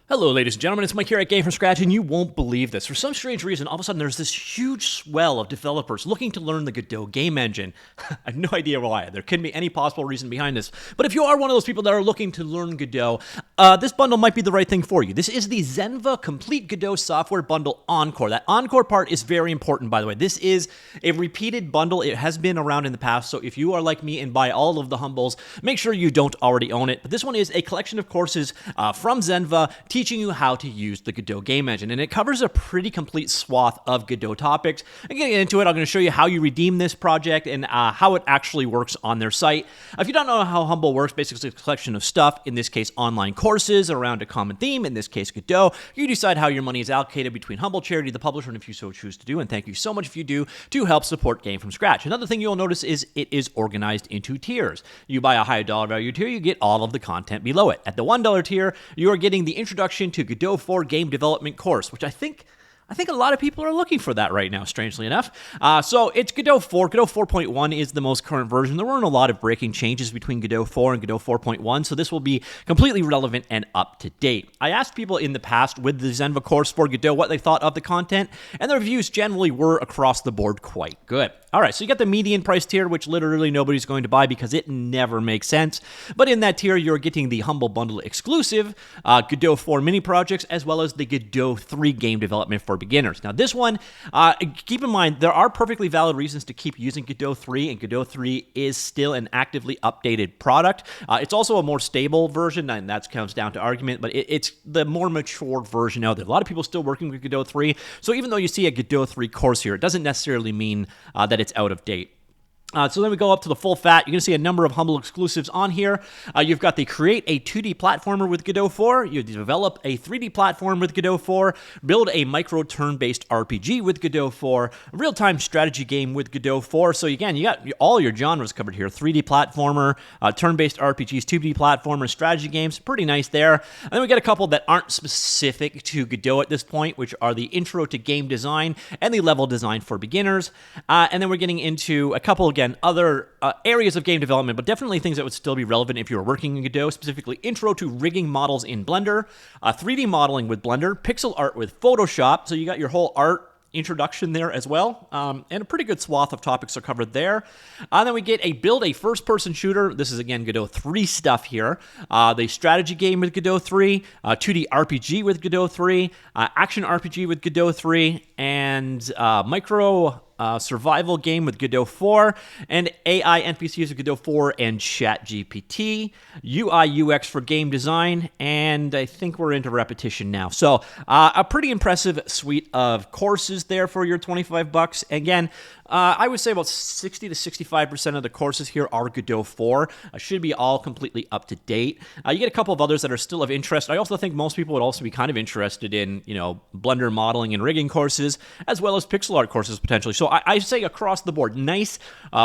Hello, ladies and gentlemen, it's Mike here at Game from Scratch, and you won't believe this. For some strange reason, all of a sudden there's this huge swell of developers looking to learn the Godot game engine. I have no idea why. There couldn't be any possible reason behind this. But if you are one of those people that are looking to learn Godot, this bundle might be the right thing for you. This is the Zenva Complete Godot Software Bundle Encore. That Encore part is very important, by the way. This is a repeated bundle. It has been around in the past, so if you are like me and buy all of the Humbles, make sure you don't already own it. But this one is a collection of courses from Zenva, teaching you how to use the Godot game engine, and it covers a pretty complete swath of Godot topics. And getting into it, I'm going to show you how you redeem this project and how it actually works on their site. If you don't know how Humble works, basically it's a collection of stuff, in this case online courses around a common theme, in this case Godot. You decide how your money is allocated between Humble, charity, the publisher, and if you so choose to do, and thank you so much if you do, to help support Game from Scratch. Another thing you'll notice is it is organized into tiers. You buy a higher dollar value tier, you get all of the content below it. At the $1 tier, you are getting the Introduction to Godot 4 Game Development course, which I think a lot of people are looking for that right now, strangely enough. So it's Godot 4. Godot 4.1 is the most current version. There weren't a lot of breaking changes between Godot 4 and Godot 4.1, so this will be completely relevant and up to date. I asked people in the past with the Zenva course for Godot what they thought of the content, and their reviews generally were across the board quite good. All right, so you got the median price tier, which literally nobody's going to buy because it never makes sense. But in that tier, you're getting the Humble Bundle exclusive Godot 4 mini projects, as well as the Godot 3 game development for beginners. Now, this one, keep in mind, there are perfectly valid reasons to keep using Godot 3, and Godot 3 is still an actively updated product. It's also a more stable version, and that comes down to argument, but it's the more mature version out there. A lot of people still working with Godot 3, so even though you see a Godot 3 course here, it doesn't necessarily mean that it's out of date. So then we go up to the full fat. You're going to see a number of Humble exclusives on here. You've got the Create a 2D Platformer with Godot 4. You develop a 3D platform with Godot 4. Build a micro turn-based RPG with Godot 4. A real-time strategy game with Godot 4. So again, you got all your genres covered here. 3D platformer, turn-based RPGs, 2D platformer, strategy games. Pretty nice there. And then we get a couple that aren't specific to Godot at this point, which are the Intro to Game Design and the Level Design for Beginners. And then we're getting into a couple, again, other areas of game development, but definitely things that would still be relevant if you were working in Godot, specifically Intro to Rigging Models in Blender, 3D Modeling with Blender, Pixel Art with Photoshop, so you got your whole art introduction there as well, and a pretty good swath of topics are covered there. Then we get build a first-person shooter. This is, again, Godot 3 stuff here. The strategy game with Godot 3, 2D RPG with Godot 3, action RPG with Godot 3, and micro survival game with Godot 4, and AI NPCs with Godot 4 and ChatGPT, UI UX for game design, and I think we're into repetition now. So a pretty impressive suite of courses there for your $25. Again, I would say about 60 to 65% of the courses here are Godot 4. Should be all completely up to date. You get a couple of others that are still of interest. I also think most people would also be kind of interested in, Blender modeling and rigging courses, as well as pixel art courses potentially. So I say across the board, nice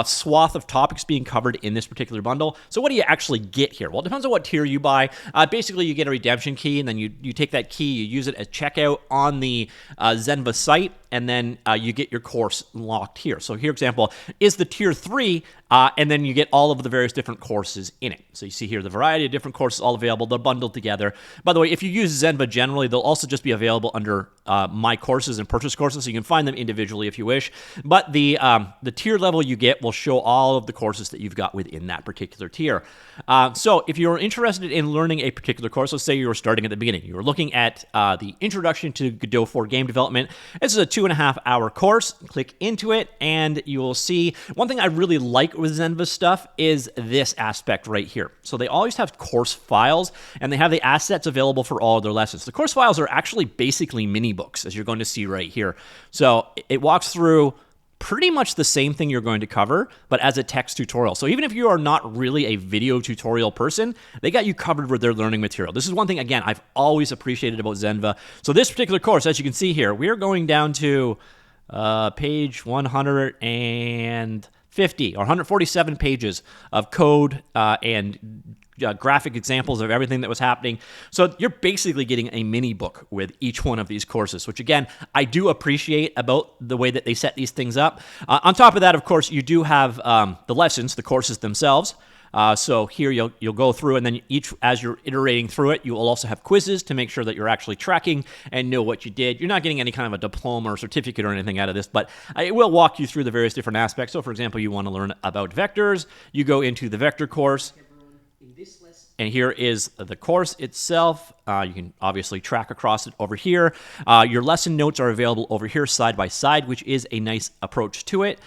swath of topics being covered in this particular bundle. So what do you actually get here? Well, it depends on what tier you buy. Basically, you get a redemption key, and then you take that key, you use it at checkout on the Zenva site, and then you get your course locked here. So here, example, is the tier 3, and then you get all of the various different courses in it. So you see here the variety of different courses all available. They're bundled together. By the way, if you use Zenva generally, they'll also just be available under My Courses and Purchase Courses, so you can find them individually if you wish. But the tier level you get will show all of the courses that you've got within that particular tier. So if you're interested in learning a particular course, let's say you were starting at the beginning. You were looking at the Introduction to Godot 4 Game Development. This is a 2.5-hour course. Click into it, and you will see one thing I really like with Zenva stuff is this aspect right here. So they always have course files, and they have the assets available for all of their lessons. The course files are actually basically mini books, as you're going to see right here. So it walks through pretty much the same thing you're going to cover, but as a text tutorial. So even if you are not really a video tutorial person, they got you covered with their learning material. This is one thing, again, I've always appreciated about Zenva. So this particular course, as you can see here, we're going down to page 150 or 147 pages of code and graphic examples of everything that was happening. So you're basically getting a mini book with each one of these courses, which again, I do appreciate about the way that they set these things up. On top of that, of course, you do have the lessons, the courses themselves. So here you'll go through, and then as you're iterating through it, you will also have quizzes to make sure that you're actually tracking and know what you did. You're not getting any kind of a diploma or certificate or anything out of this, but it will walk you through the various different aspects. So for example, you want to learn about vectors, you go into the vector course. And here is the course itself. You can obviously track across it over here. Your lesson notes are available over here side by side, which is a nice approach to it.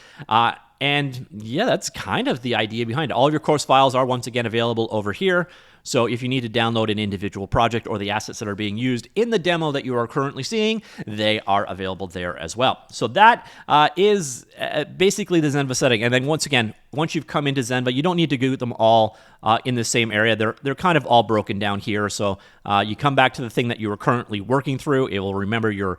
And yeah, that's kind of the idea behind it. All of your course files are once again available over here. So if you need to download an individual project or the assets that are being used in the demo that you are currently seeing, they are available there as well. So that is basically the Zenva setting. And then once again, once you've come into Zenva, you don't need to do them all in the same area. They're kind of all broken down here. So you come back to the thing that you were currently working through. It will remember your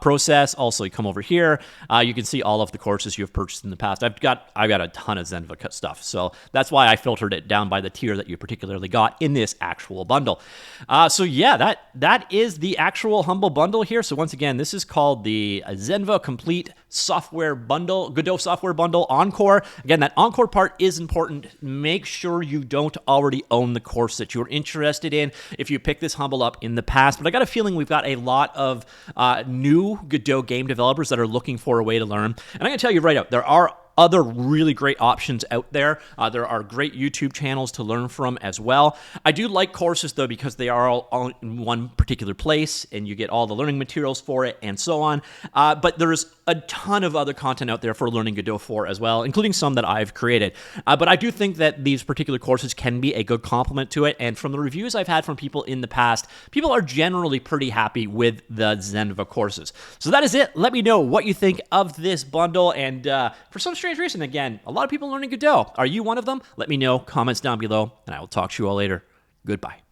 process. Also, you come over here. You can see all of the courses you've purchased in the past. I've got a ton of Zenva stuff. So that's why I filtered it down by the tier that you particularly got in this actual bundle. So yeah, that is the actual Humble bundle here. So once again, this is called the Zenva Complete Software Bundle, Godot Software Bundle Encore. Again, that Encore part is important. Make sure you don't already own the course that you're interested in if you pick this Humble up in the past. But I got a feeling we've got a lot of new Godot game developers that are looking for a way to learn. And I'm going to tell you right out, there are other really great options out there. There are great YouTube channels to learn from as well. I do like courses, though, because they are all in one particular place, and you get all the learning materials for it and so on. But there's a ton of other content out there for learning Godot 4 as well, including some that I've created. But I do think that these particular courses can be a good complement to it, and from the reviews I've had from people in the past, people are generally pretty happy with the Zenva courses. So that is it. Let me know what you think of this bundle, and for some strange reason, again, a lot of people learning Godot. Are you one of them? Let me know. Comments down below, and I will talk to you all later. Goodbye.